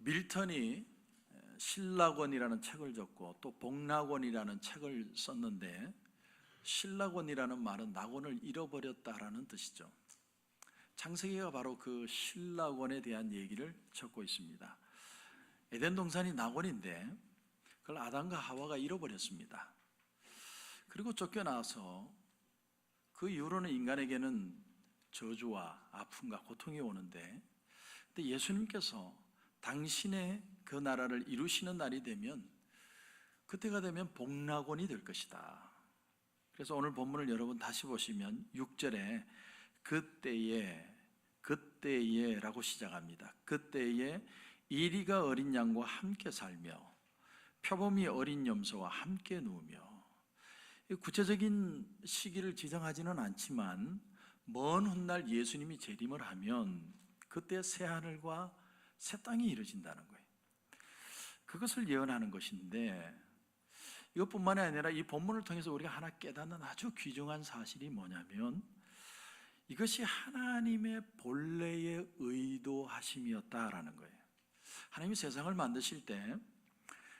밀턴이 신라권이라는 책을 적고 또 복락원이라는 책을 썼는데, 신라권이라는 말은 낙원을 잃어버렸다라는 뜻이죠. 창세기가 바로 그 신라권에 대한 얘기를 적고 있습니다. 에덴 동산이 낙원인데 그걸 아담과 하와가 잃어버렸습니다. 그리고 쫓겨나서 그 이후로는 인간에게는 저주와 아픔과 고통이 오는데, 근데 예수님께서 당신의 그 나라를 이루시는 날이 되면, 그때가 되면 복락원이 될 것이다. 그래서 오늘 본문을 여러분 다시 보시면 6절에 그때에 라고 시작합니다. 그때에 이리가 어린 양과 함께 살며 표범이 어린 염소와 함께 누우며. 구체적인 시기를 지정하지는 않지만 먼 훗날 예수님이 재림을 하면 그때 새 하늘과 새 땅이 이루어진다는 거예요. 그것을 예언하는 것인데, 이것뿐만이 아니라 이 본문을 통해서 우리가 하나 깨닫는 아주 귀중한 사실이 뭐냐면, 이것이 하나님의 본래의 의도하심이었다라는 거예요. 하나님이 세상을 만드실 때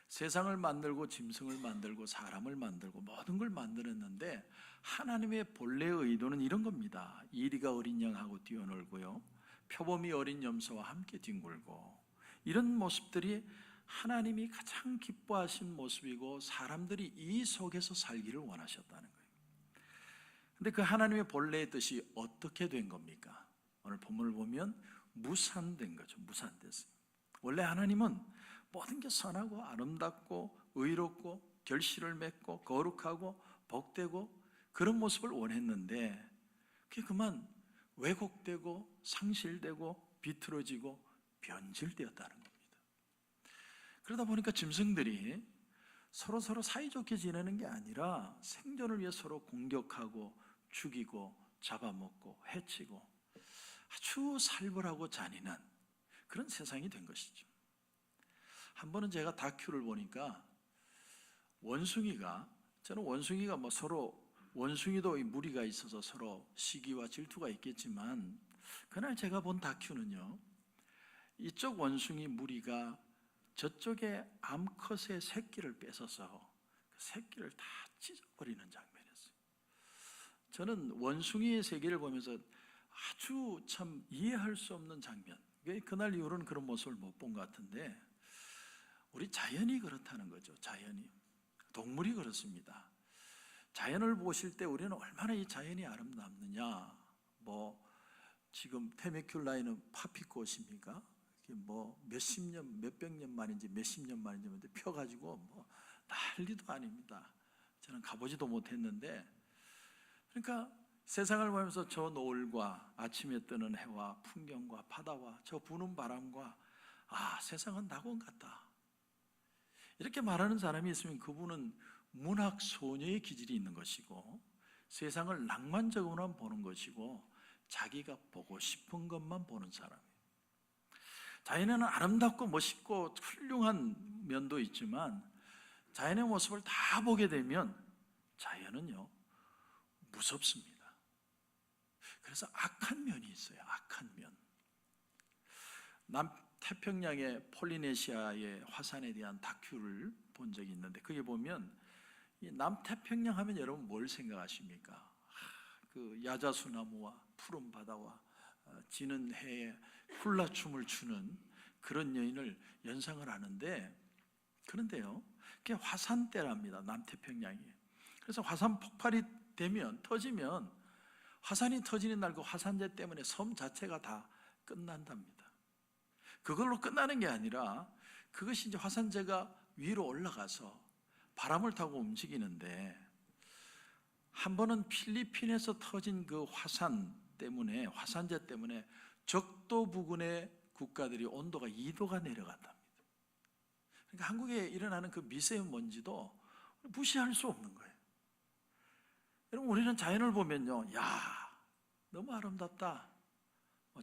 세상을 만들고 짐승을 만들고 사람을 만들고 모든 걸 만들었는데, 하나님의 본래의 의도는 이런 겁니다. 이리가 어린 양하고 뛰어놀고요, 표범이 어린 염소와 함께 뒹굴고, 이런 모습들이 하나님이 가장 기뻐하신 모습이고 사람들이 이 속에서 살기를 원하셨다는 거예요. 근데 그 하나님의 본래의 뜻이 어떻게 된 겁니까? 오늘 본문을 보면 무산된 거죠. 무산됐어요. 원래 하나님은 모든 게 선하고 아름답고 의롭고 결실을 맺고 거룩하고 복되고 그런 모습을 원했는데, 그게 그만 왜곡되고 상실되고 비틀어지고 변질되었다는 겁니다. 그러다 보니까 짐승들이 서로 사이좋게 지내는 게 아니라 생존을 위해 서로 공격하고 죽이고 잡아먹고 해치고 아주 살벌하고 잔인한 그런 세상이 된 것이죠. 한 번은 제가 다큐를 보니까 저는 원숭이가 뭐 서로, 원숭이도 무리가 있어서 서로 시기와 질투가 있겠지만, 그날 제가 본 다큐는요, 이쪽 원숭이 무리가 저쪽에 암컷의 새끼를 뺏어서 그 새끼를 다 찢어버리는 장면이었어요. 저는 원숭이의 세계를 보면서 아주 참 이해할 수 없는 장면, 그날 이후로는 그런 모습을 못 본 것 같은데, 우리 자연이 그렇다는 거죠. 자연이, 동물이 그렇습니다. 자연을 보실 때 우리는 얼마나 이 자연이 아름답느냐, 뭐 지금 테메큘라에는 파피꽃입니까? 뭐 몇십 년, 몇백 년 만인지 몇십 년 만인지 펴가지고 뭐 난리도 아닙니다. 저는 가보지도 못했는데, 그러니까 세상을 보면서 저 노을과 아침에 뜨는 해와 풍경과 바다와 저 부는 바람과, 세상은 낙원 같다, 이렇게 말하는 사람이 있으면 그분은 문학 소녀의 기질이 있는 것이고, 세상을 낭만적으로만 보는 것이고, 자기가 보고 싶은 것만 보는 사람이에요. 자연에는 아름답고 멋있고 훌륭한 면도 있지만, 자연의 모습을 다 보게 되면 자연은요, 무섭습니다. 그래서 악한 면이 있어요. 악한 면. 남태평양의 폴리네시아의 화산에 대한 다큐를 본 적이 있는데, 거기 보면 이 남태평양 하면 여러분 뭘 생각하십니까? 그 야자수나무와 푸른 바다와 지는 해에 훌라춤을 추는 그런 여인을 연상을 하는데, 그런데요, 그게 화산대랍니다. 남태평양이. 그래서 화산 폭발이 터지면, 화산이 터지는 날 그 화산재 때문에 섬 자체가 다 끝난답니다. 그걸로 끝나는 게 아니라, 그것이 이제 화산재가 위로 올라가서 바람을 타고 움직이는데, 한 번은 필리핀에서 터진 그 화산재 때문에 적도 부근의 국가들이 온도가 2도가 내려간답니다. 그러니까 한국에 일어나는 그 미세먼지도 무시할 수 없는 거예요. 여러분, 우리는 자연을 보면요, 너무 아름답다,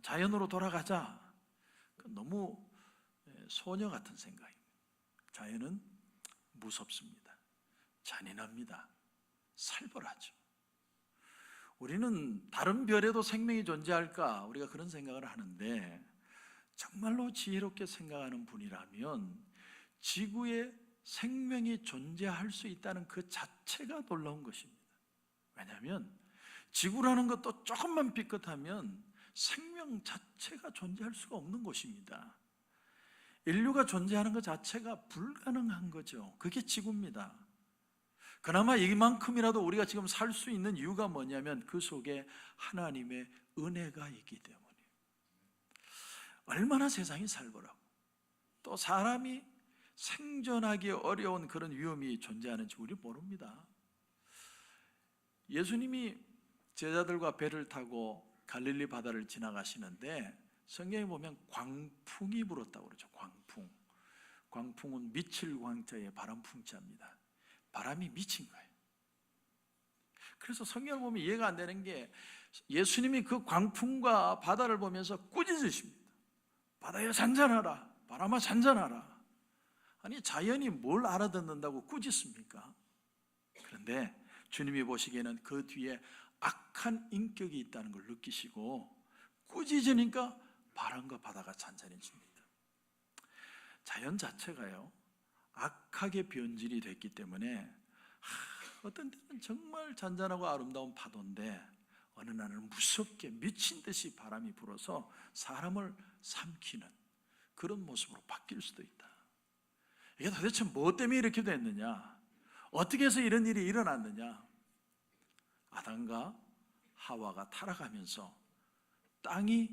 자연으로 돌아가자, 너무 소녀 같은 생각입니다. 자연은 무섭습니다. 잔인합니다. 살벌하죠. 우리는 다른 별에도 생명이 존재할까, 우리가 그런 생각을 하는데, 정말로 지혜롭게 생각하는 분이라면 지구에 생명이 존재할 수 있다는 그 자체가 놀라운 것입니다. 왜냐하면 지구라는 것도 조금만 삐끗하면 생명 자체가 존재할 수가 없는 곳입니다. 인류가 존재하는 것 자체가 불가능한 거죠. 그게 지구입니다. 그나마 이만큼이라도 우리가 지금 살 수 있는 이유가 뭐냐면 그 속에 하나님의 은혜가 있기 때문이에요. 얼마나 세상이 살벌하고 또 사람이 생존하기 어려운 그런 위험이 존재하는지 우리 모릅니다. 예수님이 제자들과 배를 타고 갈릴리 바다를 지나가시는데 성경에 보면 광풍이 불었다고 그러죠. 광풍. 광풍은 미칠 광자의 바람풍자입니다. 바람이 미친 거예요. 그래서 성경을 보면 이해가 안 되는 게 예수님이 그 광풍과 바다를 보면서 꾸짖으십니다. 바다여 잔잔하라, 바람아 잔잔하라. 아니 자연이 뭘 알아듣는다고 꾸짖습니까? 그런데 주님이 보시기에는 그 뒤에 악한 인격이 있다는 걸 느끼시고 꾸짖으니까 바람과 바다가 잔잔해집니다. 자연 자체가요 악하게 변질이 됐기 때문에 어떤 때는 정말 잔잔하고 아름다운 파도인데 어느 날은 무섭게 미친 듯이 바람이 불어서 사람을 삼키는 그런 모습으로 바뀔 수도 있다. 이게 도대체 뭐 때문에 이렇게 됐느냐? 어떻게 해서 이런 일이 일어났느냐? 아담과 하와가 타락하면서 땅이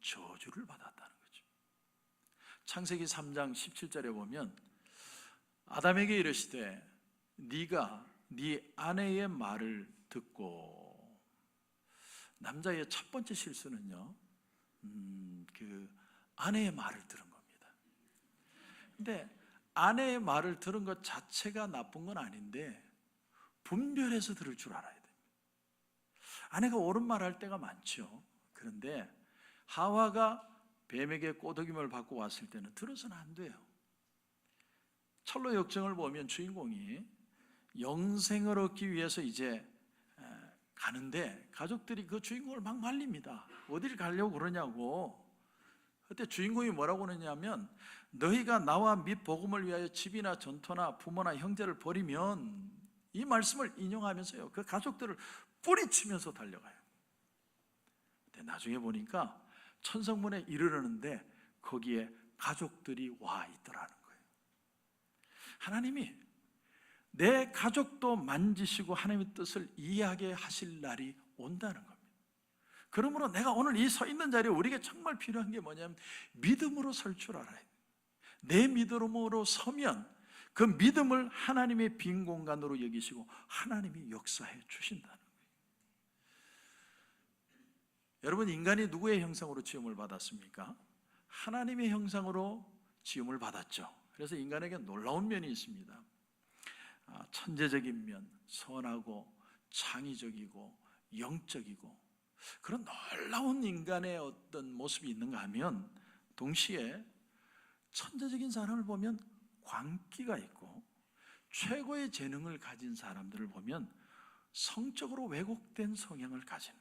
저주를 받았다는 거죠. 창세기 3장 17절에 보면 아담에게 이르시되 네가 네 아내의 말을 듣고, 남자의 첫 번째 실수는요 그 아내의 말을 들은 겁니다. 근데 아내의 말을 들은 것 자체가 나쁜 건 아닌데 분별해서 들을 줄 알아야 됩니다. 아내가 옳은 말 할 때가 많죠. 그런데 하와가 뱀에게 꼬드김을 받고 왔을 때는 들어서는 안 돼요. 철로 역정을 보면 주인공이 영생을 얻기 위해서 이제 가는데 가족들이 그 주인공을 막 말립니다. 어딜 가려고 그러냐고. 그때 주인공이 뭐라고 그러냐면 너희가 나와 및 복음을 위하여 집이나 전토나 부모나 형제를 버리면, 이 말씀을 인용하면서요 그 가족들을 뿌리치면서 달려가요. 근데 나중에 보니까 천성문에 이르르는데 거기에 가족들이 와 있더라는 거예요. 하나님이 내 가족도 만지시고 하나님의 뜻을 이해하게 하실 날이 온다는 겁니다. 그러므로 내가 오늘 이 서 있는 자리에 우리에게 정말 필요한 게 뭐냐면 믿음으로 설 줄 알아야 돼요. 내 믿음으로 서면 그 믿음을 하나님의 빈 공간으로 여기시고 하나님이 역사해 주신다는 거예요. 여러분, 인간이 누구의 형상으로 지음을 받았습니까? 하나님의 형상으로 지음을 받았죠. 그래서 인간에게 놀라운 면이 있습니다. 천재적인 면, 선하고 창의적이고 영적이고 그런 놀라운 인간의 어떤 모습이 있는가 하면 동시에 천재적인 사람을 보면 광기가 있고 최고의 재능을 가진 사람들을 보면 성적으로 왜곡된 성향을 가진,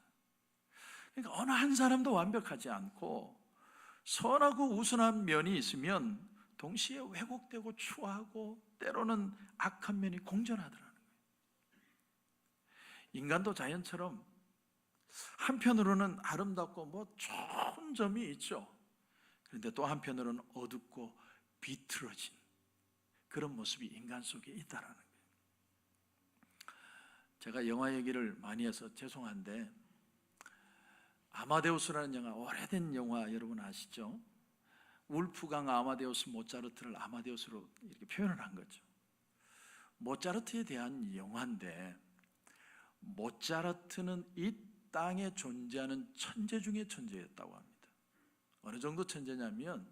그러니까 어느 한 사람도 완벽하지 않고 선하고 우순한 면이 있으면 동시에 왜곡되고 추하고 때로는 악한 면이 공존하더라는 거예요. 인간도 자연처럼 한편으로는 아름답고 뭐 좋은 점이 있죠. 그런데 또 한편으로는 어둡고 비틀어진 그런 모습이 인간 속에 있다라는 거예요. 제가 영화 얘기를 많이 해서 죄송한데 아마데우스라는 영화, 오래된 영화 여러분 아시죠? 울프강 아마데우스 모차르트를 아마데우스로 이렇게 표현을 한 거죠. 모차르트에 대한 영화인데 모차르트는 이 땅에 존재하는 천재 중에 천재였다고 합니다. 어느 정도 천재냐면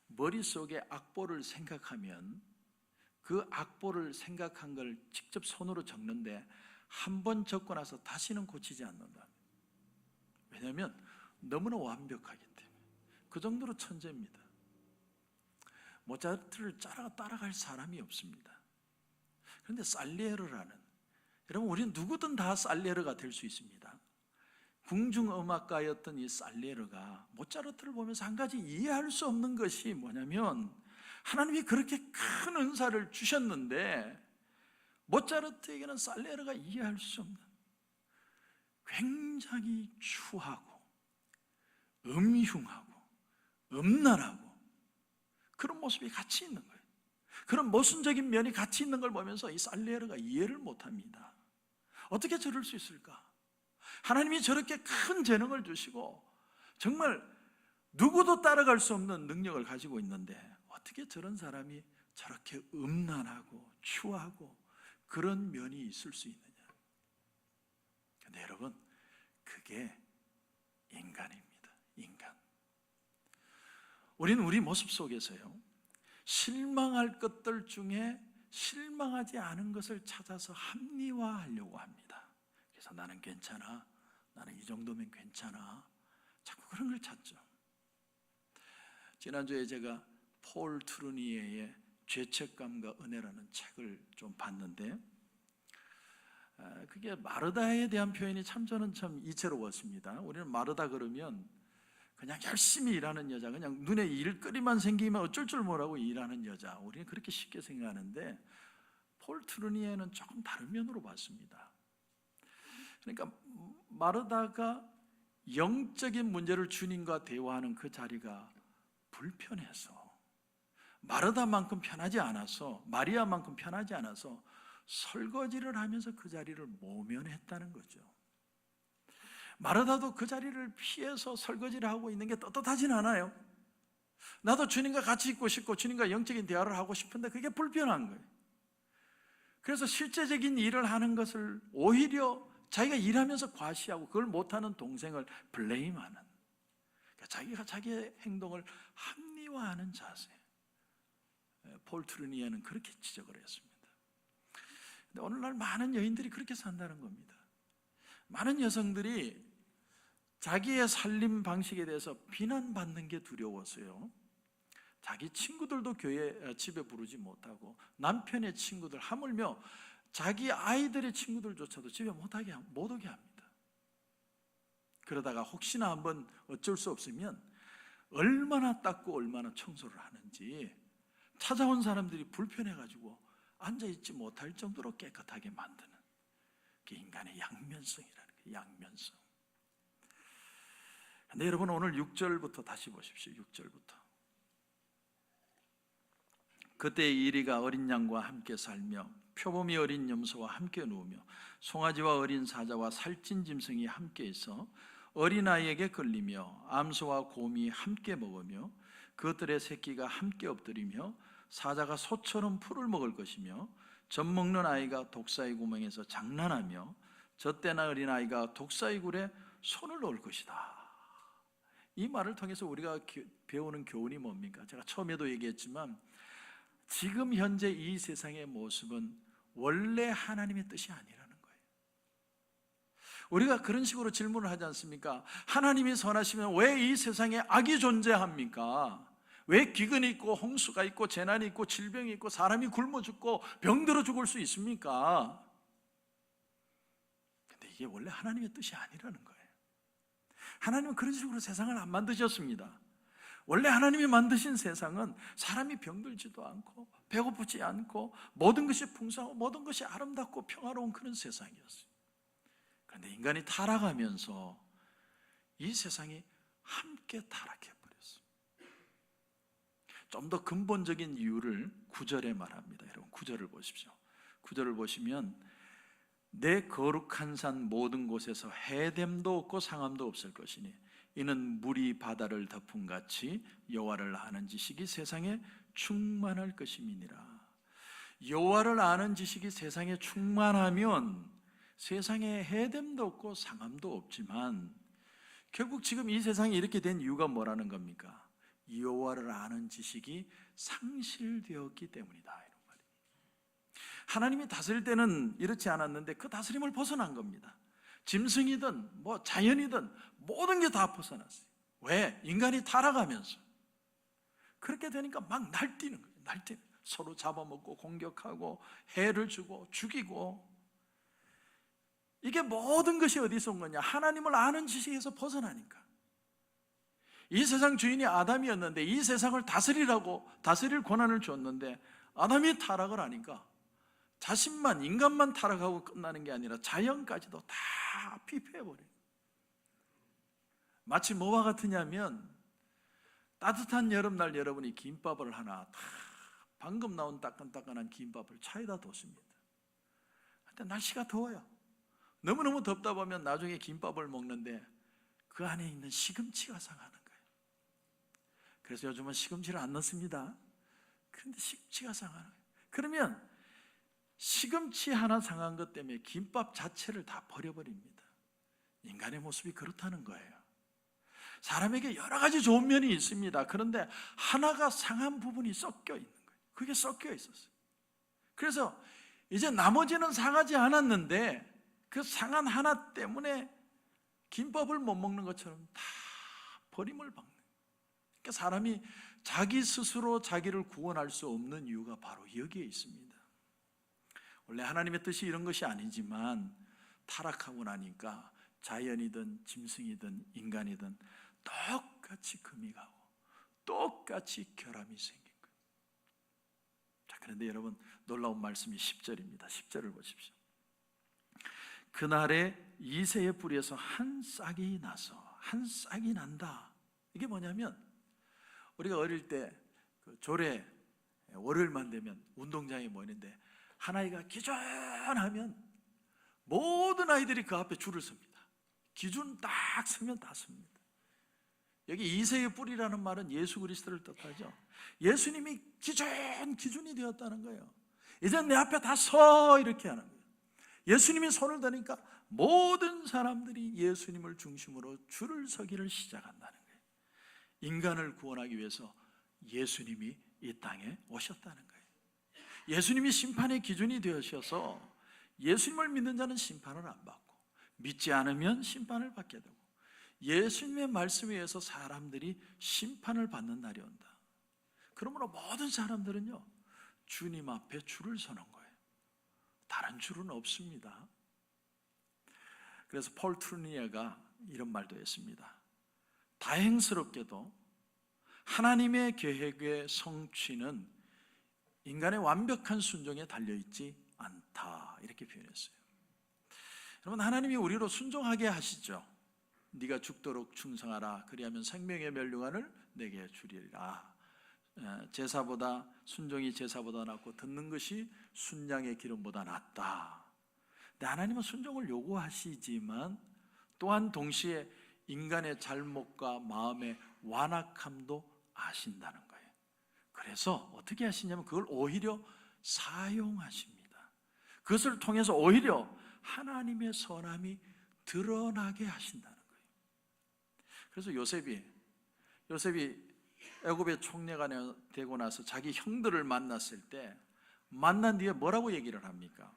머릿속에 악보를 생각하면 그 악보를 생각한 걸 직접 손으로 적는데 한 번 적고 나서 다시는 고치지 않는다. 왜냐하면 너무나 완벽하기 때문에. 그 정도로 천재입니다. 모차르트를 따라갈 사람이 없습니다. 그런데 살리에르라는, 여러분 우리는 누구든 다 살리에르가 될 수 있습니다. 궁중음악가였던 이 살리에르가 모차르트를 보면서 한 가지 이해할 수 없는 것이 뭐냐면, 하나님이 그렇게 큰 은사를 주셨는데 모차르트에게는 살리에르가 이해할 수 없는 굉장히 추하고 음흉하고 음란하고 그런 모습이 같이 있는 거예요. 그런 모순적인 면이 같이 있는 걸 보면서 이 살리에르가 이해를 못합니다. 어떻게 저럴 수 있을까? 하나님이 저렇게 큰 재능을 주시고 정말 누구도 따라갈 수 없는 능력을 가지고 있는데 어떻게 저런 사람이 저렇게 음란하고 추하고 그런 면이 있을 수 있느냐? 근데 여러분, 그게 인간입니다. 인간. 우리는 우리 모습 속에서요, 실망할 것들 중에 실망하지 않은 것을 찾아서 합리화하려고 합니다. 그래서 나는 괜찮아, 나는 이 정도면 괜찮아, 자꾸 그런 걸 찾죠. 지난주에 제가 폴 트루니에의 죄책감과 은혜라는 책을 좀 봤는데, 그게 마르다에 대한 표현이 저는 참 이채로웠습니다. 우리는 마르다 그러면 그냥 열심히 일하는 여자, 그냥 눈에 일거리만 생기면 어쩔 줄 모르고 일하는 여자, 우리는 그렇게 쉽게 생각하는데 폴 트루니에는 조금 다른 면으로 봤습니다. 그러니까 마르다가 영적인 문제를 주님과 대화하는 그 자리가 불편해서, 마르다만큼 편하지 않아서, 마리아만큼 편하지 않아서 설거지를 하면서 그 자리를 모면했다는 거죠. 마르다도 그 자리를 피해서 설거지를 하고 있는 게 떳떳하진 않아요. 나도 주님과 같이 있고 싶고 주님과 영적인 대화를 하고 싶은데 그게 불편한 거예요. 그래서 실제적인 일을 하는 것을 오히려 자기가 일하면서 과시하고 그걸 못하는 동생을 블레임하는, 그러니까 자기가 자기의 행동을 합리화하는 자세. 폴 트루니에는 그렇게 지적을 했습니다. 근데 오늘날 많은 여인들이 그렇게 산다는 겁니다. 많은 여성들이 자기의 살림 방식에 대해서 비난받는 게 두려워서요, 자기 친구들도 집에 부르지 못하고 남편의 친구들, 하물며 자기 아이들의 친구들조차도 집에 못 오게 합니다. 그러다가 혹시나 한번 어쩔 수 없으면 얼마나 닦고 얼마나 청소를 하는지 찾아온 사람들이 불편해가지고 앉아있지 못할 정도로 깨끗하게 만드는, 그게 인간의 양면성이라는 거예요. 양면성. 근데 여러분, 오늘 6절부터 다시 보십시오. 6절부터. 그때 이리가 어린 양과 함께 살며 표범이 어린 염소와 함께 누우며 송아지와 어린 사자와 살찐 짐승이 함께 있어 어린아이에게 걸리며 암소와 곰이 함께 먹으며 그것들의 새끼가 함께 엎드리며 사자가 소처럼 풀을 먹을 것이며 젖 먹는 아이가 독사의 구멍에서 장난하며 젖대나 어린아이가 독사의 굴에 손을 넣을 것이다. 이 말을 통해서 우리가 배우는 교훈이 뭡니까? 제가 처음에도 얘기했지만 지금 현재 이 세상의 모습은 원래 하나님의 뜻이 아니라는 거예요. 우리가 그런 식으로 질문을 하지 않습니까? 하나님이 선하시면 왜 이 세상에 악이 존재합니까? 왜 기근이 있고 홍수가 있고 재난이 있고 질병이 있고 사람이 굶어 죽고 병들어 죽을 수 있습니까? 근데 이게 원래 하나님의 뜻이 아니라는 거예요. 하나님은 그런 식으로 세상을 안 만드셨습니다. 원래 하나님이 만드신 세상은 사람이 병들지도 않고 배고프지 않고 모든 것이 풍성하고 모든 것이 아름답고 평화로운 그런 세상이었어요. 그런데 인간이 타락하면서 이 세상이 함께 타락해버렸어요. 좀 더 근본적인 이유를 9절에 말합니다. 여러분 9절을 보십시오. 9절을 보시면 내 거룩한 산 모든 곳에서 해됨도 없고 상함도 없을 것이니 이는 물이 바다를 덮음같이 여호와를 아는 지식이 세상에 충만할 것임이니라. 여호와를 아는 지식이 세상에 충만하면 세상에 해됨도 없고 상함도 없지만 결국 지금 이 세상이 이렇게 된 이유가 뭐라는 겁니까? 여호와를 아는 지식이 상실되었기 때문이다, 이런 말이에요. 하나님이 다스릴 때는 이렇지 않았는데 그 다스림을 벗어난 겁니다. 짐승이든 뭐 자연이든 모든 게 다 벗어났어요. 왜? 인간이 타락하면서. 그렇게 되니까 막 날뛰는 거예요. 날뛰는 거예요. 서로 잡아먹고 공격하고 해를 주고 죽이고. 이게 모든 것이 어디서 온 거냐? 하나님을 아는 지식에서 벗어나니까. 이 세상 주인이 아담이었는데 이 세상을 다스릴 권한을 줬는데 아담이 타락을 하니까 자신만, 인간만 타락하고 끝나는 게 아니라 자연까지도 다 피폐해버려요. 마치 뭐와 같으냐면 따뜻한 여름날 여러분이 김밥을 하나 다 방금 나온 따끈따끈한 김밥을 차에다 뒀습니다. 근데 날씨가 더워요. 너무너무 덥다 보면 나중에 김밥을 먹는데 그 안에 있는 시금치가 상하는 거예요. 그래서 요즘은 시금치를 안 넣습니다. 그런데 시금치가 상하는 거예요. 그러면 시금치 하나 상한 것 때문에 김밥 자체를 다 버려버립니다. 인간의 모습이 그렇다는 거예요. 사람에게 여러 가지 좋은 면이 있습니다. 그런데 하나가 상한 부분이 섞여 있는 거예요. 그게 섞여 있었어요. 그래서 이제 나머지는 상하지 않았는데 그 상한 하나 때문에 김밥을 못 먹는 것처럼 다 버림을 받는 거예요. 그러니까 사람이 자기 스스로 자기를 구원할 수 없는 이유가 바로 여기에 있습니다. 원래 하나님의 뜻이 이런 것이 아니지만 타락하고 나니까 자연이든 짐승이든 인간이든 똑같이 금이 가고 똑같이 결함이 생긴 거예요. 자, 그런데 여러분 놀라운 말씀이 10절입니다. 10절을 보십시오. 그날에 이새의 뿌리에서 한 싹이 나서, 한 싹이 난다. 이게 뭐냐면 우리가 어릴 때 그 조례 월요일만 되면 운동장에 모이는데 한 아이가 기준하면 모든 아이들이 그 앞에 줄을 섭니다. 기준 딱 서면 다 섭니다. 여기 이새의 뿌리라는 말은 예수 그리스도를 뜻하죠. 예수님이 기준이 되었다는 거예요. 이제 내 앞에 다 서, 이렇게 하는 거예요. 예수님이 손을 드니까 모든 사람들이 예수님을 중심으로 줄을 서기를 시작한다는 거예요. 인간을 구원하기 위해서 예수님이 이 땅에 오셨다는 거예요. 예수님이 심판의 기준이 되셔서 예수님을 믿는 자는 심판을 안 받고 믿지 않으면 심판을 받게 되고 예수님의 말씀에 의해서 사람들이 심판을 받는 날이 온다. 그러므로 모든 사람들은요 주님 앞에 줄을 서는 거예요. 다른 줄은 없습니다. 그래서 폴 트루니에가 이런 말도 했습니다. 다행스럽게도 하나님의 계획의 성취는 인간의 완벽한 순종에 달려있지 않다, 이렇게 표현했어요. 여러분, 하나님이 우리로 순종하게 하시죠. 네가 죽도록 충성하라, 그리하면 생명의 면류관을 내게 주리라. 제사보다, 순종이 제사보다 낫고 듣는 것이 순양의 기름보다 낫다. 근데 하나님은 순종을 요구하시지만 또한 동시에 인간의 잘못과 마음의 완악함도 아신다는 거예요. 그래서 어떻게 하시냐면 그걸 오히려 사용하십니다. 그것을 통해서 오히려 하나님의 선함이 드러나게 하신다는 거예요. 그래서 요셉이 애굽의 총리가 되고 나서 자기 형들을 만났을 때 만난 뒤에 뭐라고 얘기를 합니까?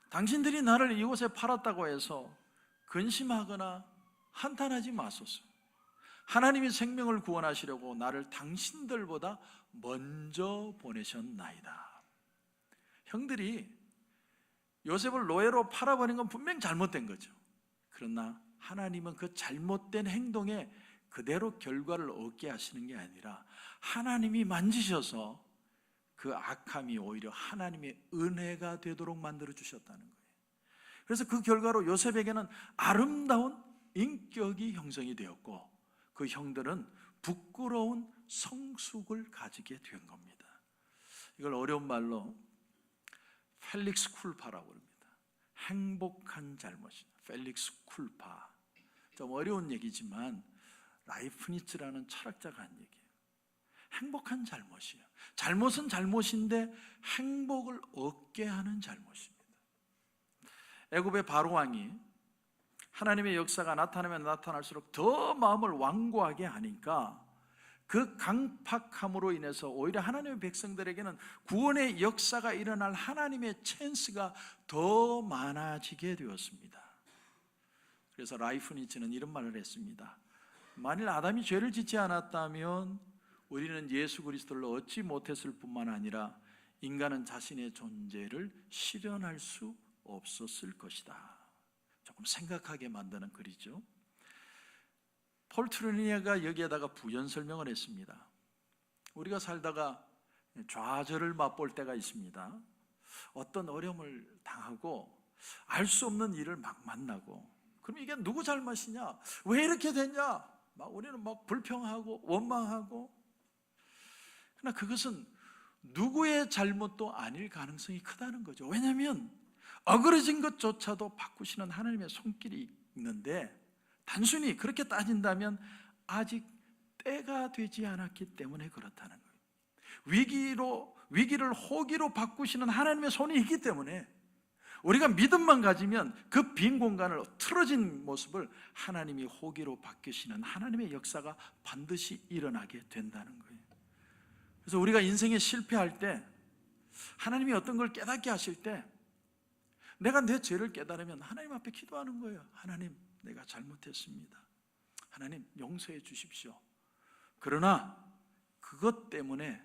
당신들이 나를 이곳에 팔았다고 해서 근심하거나 한탄하지 마소서. 하나님이 생명을 구원하시려고 나를 당신들보다 먼저 보내셨나이다. 형들이 요셉을 노예로 팔아버린 건 분명히 잘못된 거죠. 그러나 하나님은 그 잘못된 행동에 그대로 결과를 얻게 하시는 게 아니라 하나님이 만지셔서 그 악함이 오히려 하나님의 은혜가 되도록 만들어 주셨다는 거예요. 그래서 그 결과로 요셉에게는 아름다운 인격이 형성이 되었고 그 형들은 부끄러운 성숙을 가지게 된 겁니다. 이걸 어려운 말로 펠릭스 쿨파라고 합니다. 행복한 잘못이다. 펠릭스 쿨파. 좀 어려운 얘기지만 라이프니츠라는 철학자가 한 얘기예요. 행복한 잘못이에요. 잘못은 잘못인데 행복을 얻게 하는 잘못입니다. 애굽의 바로 왕이 하나님의 역사가 나타나면 나타날수록 더 마음을 완고하게 하니까 그 강팍함으로 인해서 오히려 하나님의 백성들에게는 구원의 역사가 일어날 하나님의 찬스가 더 많아지게 되었습니다. 그래서 라이프니츠는 이런 말을 했습니다. 만일 아담이 죄를 짓지 않았다면 우리는 예수 그리스도를 얻지 못했을 뿐만 아니라 인간은 자신의 존재를 실현할 수 없었을 것이다. 조금 생각하게 만드는 글이죠. 폴 트루니아가 여기에다가 부연 설명을 했습니다. 우리가 살다가 좌절을 맛볼 때가 있습니다. 어떤 어려움을 당하고 알 수 없는 일을 막 만나고, 그럼 이게 누구 잘못이냐? 왜 이렇게 됐냐? 우리는 불평하고 원망하고. 그러나 그것은 누구의 잘못도 아닐 가능성이 크다는 거죠. 왜냐하면 어그러진 것조차도 바꾸시는 하나님의 손길이 있는데, 단순히 그렇게 따진다면 아직 때가 되지 않았기 때문에 그렇다는 거예요. 위기를 호기로 바꾸시는 하나님의 손이 있기 때문에 우리가 믿음만 가지면 그 빈 공간을, 틀어진 모습을 하나님이 호기로 바뀌시는 하나님의 역사가 반드시 일어나게 된다는 거예요. 그래서 우리가 인생에 실패할 때, 하나님이 어떤 걸 깨닫게 하실 때, 내가 내 죄를 깨달으면 하나님 앞에 기도하는 거예요. 하나님, 내가 잘못했습니다. 하나님, 용서해 주십시오. 그러나 그것 때문에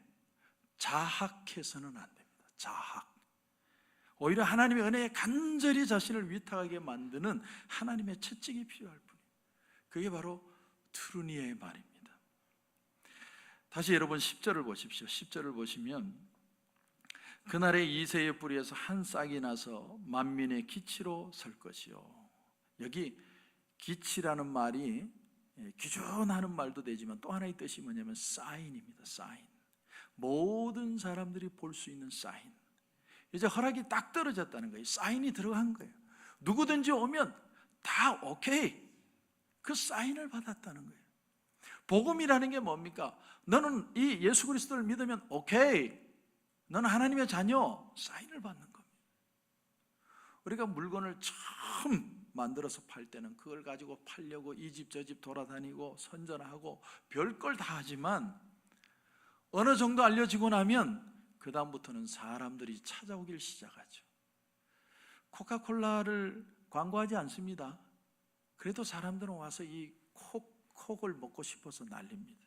자학해서는 안 됩니다. 자학. 오히려 하나님의 은혜에 간절히 자신을 위탁하게 만드는 하나님의 채찍이 필요할 뿐이에요. 그게 바로 트루니아의 말입니다. 다시 여러분 10절을 보십시오. 10절을 보시면, 그날에 이새의 뿌리에서 한 싹이 나서 만민의 기치로 설 것이요. 여기 기치라는 말이 규준하는 말도 되지만 또 하나의 뜻이 뭐냐면 사인입니다. 사인. 모든 사람들이 볼 수 있는 사인. 이제 허락이 딱 떨어졌다는 거예요. 사인이 들어간 거예요. 누구든지 오면 다 오케이. 그 사인을 받았다는 거예요. 복음이라는 게 뭡니까? 너는 이 예수 그리스도를 믿으면 오케이. 너는 하나님의 자녀. 사인을 받는 겁니다. 우리가 물건을 처음 만들어서 팔 때는 그걸 가지고 팔려고 이 집 저 집 돌아다니고 선전하고 별걸 다 하지만, 어느 정도 알려지고 나면 그 다음부터는 사람들이 찾아오길 시작하죠. 코카콜라를 광고하지 않습니다. 그래도 사람들은 와서 이 콕을 먹고 싶어서 난립니다.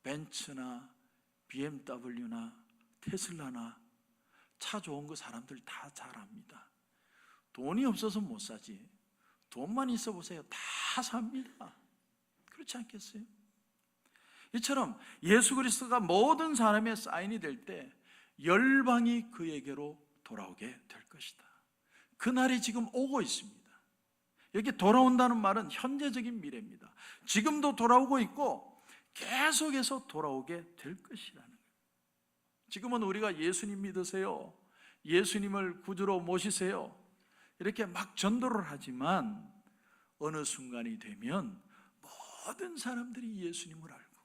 벤츠나 BMW나 테슬라나 차 좋은 거 사람들 다 잘 압니다. 돈이 없어서 못 사지, 돈만 있어 보세요. 다 삽니다. 그렇지 않겠어요? 이처럼 예수 그리스도가 모든 사람의 사인이 될 때 열방이 그에게로 돌아오게 될 것이다. 그날이 지금 오고 있습니다. 여기 돌아온다는 말은 현재적인 미래입니다. 지금도 돌아오고 있고 계속해서 돌아오게 될 것이라는 거예요. 지금은 우리가 예수님 믿으세요, 예수님을 구주로 모시세요, 이렇게 막 전도를 하지만 어느 순간이 되면 모든 사람들이 예수님을 알고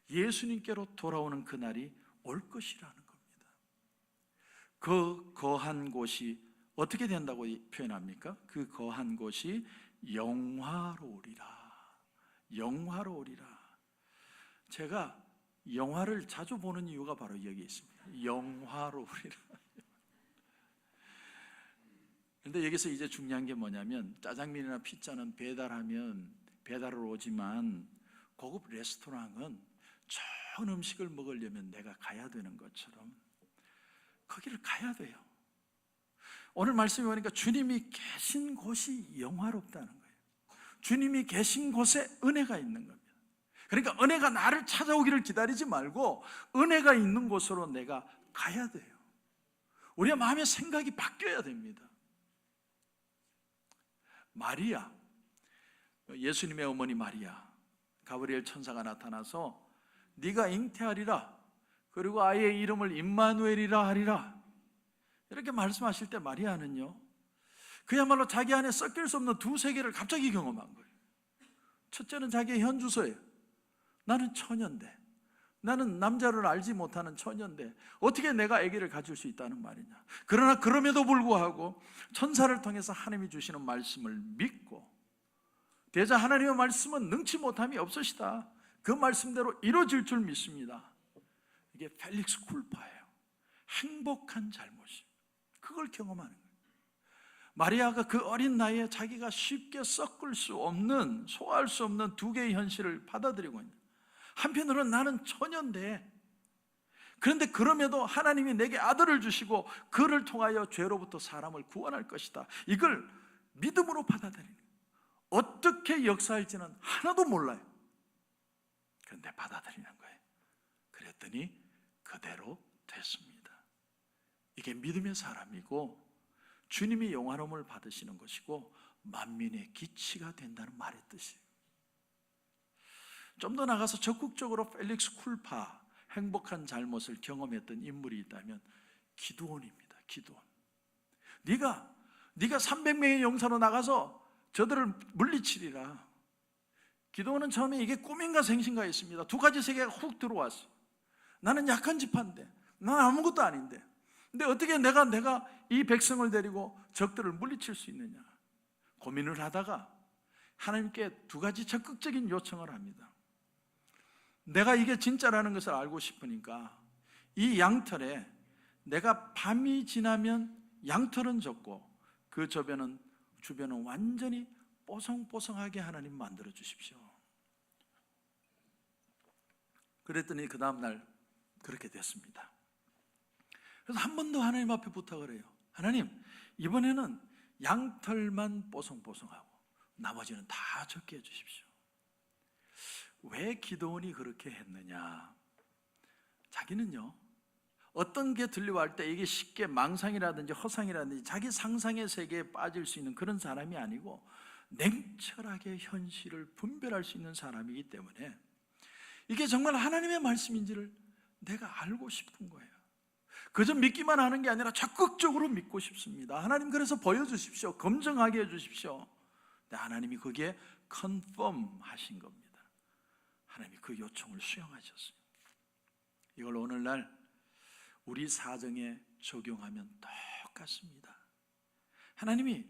예수님께로 돌아오는 그날이 올 것이라는 겁니다. 그 거한 곳이 어떻게 된다고 표현합니까? 그 거한 곳이 영화로우리라. 영화로우리라. 제가 영화를 자주 보는 이유가 바로 여기 있습니다. 영화로우리라. 그런데 여기서 이제 중요한 게 뭐냐면, 짜장면이나 피자는 배달하면 배달을 오지만 고급 레스토랑은 좋은 음식을 먹으려면 내가 가야 되는 것처럼 거기를 가야 돼요. 오늘 말씀이 보니까 주님이 계신 곳이 영화롭다는 거예요. 주님이 계신 곳에 은혜가 있는 겁니다. 그러니까 은혜가 나를 찾아오기를 기다리지 말고 은혜가 있는 곳으로 내가 가야 돼요. 우리의 마음의 생각이 바뀌어야 됩니다. 마리아, 예수님의 어머니 마리아, 가브리엘 천사가 나타나서 네가 잉태하리라, 그리고 아이의 이름을 임마누엘이라 하리라, 이렇게 말씀하실 때 마리아는요, 그야말로 자기 안에 섞일 수 없는 두 세계를 갑자기 경험한 거예요. 첫째는 자기의 현주소예요. 나는 처녀인데, 나는 남자를 알지 못하는 처녀인데 어떻게 내가 아기를 가질 수 있다는 말이냐. 그러나 그럼에도 불구하고 천사를 통해서 하나님이 주시는 말씀을 믿고, 대자 하나님의 말씀은 능치 못함이 없으시다, 그 말씀대로 이루어질 줄 믿습니다. 이게 펠릭스 쿨파예요. 행복한 잘못이. 그걸 경험하는 거예요. 마리아가 그 어린 나이에 자기가 쉽게 섞을 수 없는, 소화할 수 없는 두 개의 현실을 받아들이고 있는, 한편으로는 나는 처녀인데 그런데 그럼에도 하나님이 내게 아들을 주시고 그를 통하여 죄로부터 사람을 구원할 것이다. 이걸 믿음으로 받아들이는 거예요. 어떻게 역사할지는 하나도 몰라요. 그런데 받아들이는 거예요. 그랬더니 그대로 됐습니다. 이게 믿음의 사람이고 주님이 영화로움을 받으시는 것이고 만민의 기치가 된다는 말의 뜻이에요. 좀 더 나가서 적극적으로 펠릭스 쿨파, 행복한 잘못을 경험했던 인물이 있다면 기드온입니다. 기드온. 네가 300명의 용사로 나가서 저들을 물리치리라. 기드온은 처음에 이게 꿈인가 생신가 했습니다. 두 가지 세계가 훅 들어왔어요. 나는 약한 지파인데, 난 아무것도 아닌데, 근데 어떻게 내가 이 백성을 데리고 적들을 물리칠 수 있느냐 고민을 하다가 하나님께 두 가지 적극적인 요청을 합니다. 내가 이게 진짜라는 것을 알고 싶으니까 이 양털에 내가 밤이 지나면 양털은 젖고 그 주변은 완전히 뽀송뽀송하게 하나님 만들어 주십시오. 그랬더니 그 다음날 그렇게 됐습니다. 그래서 한 번 더 하나님 앞에 부탁을 해요. 하나님, 이번에는 양털만 뽀송뽀송하고 나머지는 다 젖게 해주십시오. 왜 기드온이 그렇게 했느냐? 자기는요, 어떤 게 들려올 때 이게 쉽게 망상이라든지 허상이라든지 자기 상상의 세계에 빠질 수 있는 그런 사람이 아니고 냉철하게 현실을 분별할 수 있는 사람이기 때문에 이게 정말 하나님의 말씀인지를 내가 알고 싶은 거예요. 그저 믿기만 하는 게 아니라 적극적으로 믿고 싶습니다. 하나님, 그래서 보여주십시오. 검증하게 해주십시오. 근데 하나님이 거기에 컨펌 하신 겁니다. 하나님이 그 요청을 수용하셨어요. 이걸 오늘날 우리 사정에 적용하면 똑같습니다. 하나님이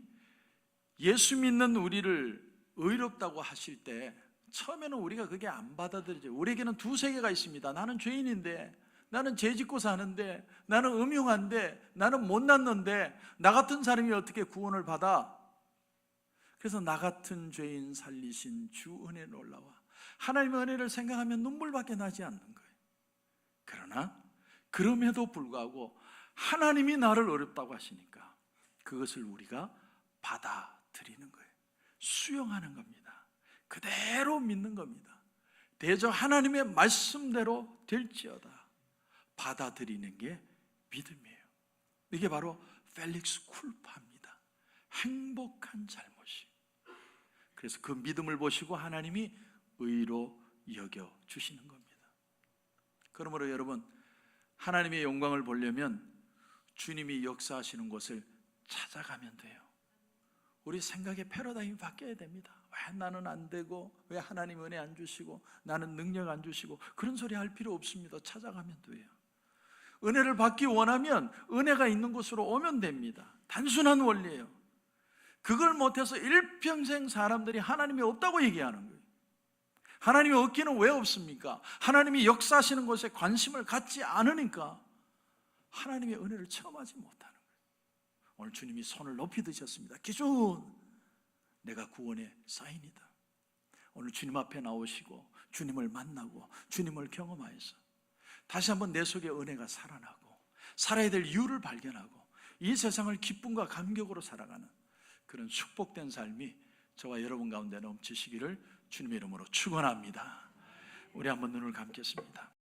예수 믿는 우리를 의롭다고 하실 때 처음에는 우리가 그게 안 받아들이죠. 우리에게는 두 세계가 있습니다. 나는 죄인인데, 나는 죄 짓고 사는데, 나는 음흉한데, 나는 못났는데 나 같은 사람이 어떻게 구원을 받아? 그래서 나 같은 죄인 살리신 주 은혜 놀라와 하나님의 은혜를 생각하면 눈물밖에 나지 않는 거예요. 그러나 그럼에도 불구하고 하나님이 나를 어렵다고 하시니까 그것을 우리가 받아들이는 거예요. 수용하는 겁니다. 그대로 믿는 겁니다. 대저 하나님의 말씀대로 될지어다. 받아들이는 게 믿음이에요. 이게 바로 펠릭스 쿨파입니다. 행복한 잘못이. 그래서 그 믿음을 보시고 하나님이 의로 여겨 주시는 겁니다. 그러므로 여러분, 하나님의 영광을 보려면 주님이 역사하시는 곳을 찾아가면 돼요. 우리 생각의 패러다임이 바뀌어야 됩니다. 왜 나는 안 되고, 왜 하나님 은혜 안 주시고, 나는 능력 안 주시고, 그런 소리 할 필요 없습니다. 찾아가면 돼요. 은혜를 받기 원하면 은혜가 있는 곳으로 오면 됩니다. 단순한 원리예요. 그걸 못해서 일평생 사람들이 하나님이 없다고 얘기하는 거예요. 하나님이 없기는 왜 없습니까? 하나님이 역사하시는 것에 관심을 갖지 않으니까 하나님의 은혜를 체험하지 못하는 거예요. 오늘 주님이 손을 높이 드셨습니다. 기준, 내가 구원의 사인이다. 오늘 주님 앞에 나오시고 주님을 만나고 주님을 경험하여서 다시 한번 내 속에 은혜가 살아나고 살아야 될 이유를 발견하고 이 세상을 기쁨과 감격으로 살아가는 그런 축복된 삶이 저와 여러분 가운데 넘치시기를 주님의 이름으로 축원합니다. 우리 한번 눈을 감겠습니다.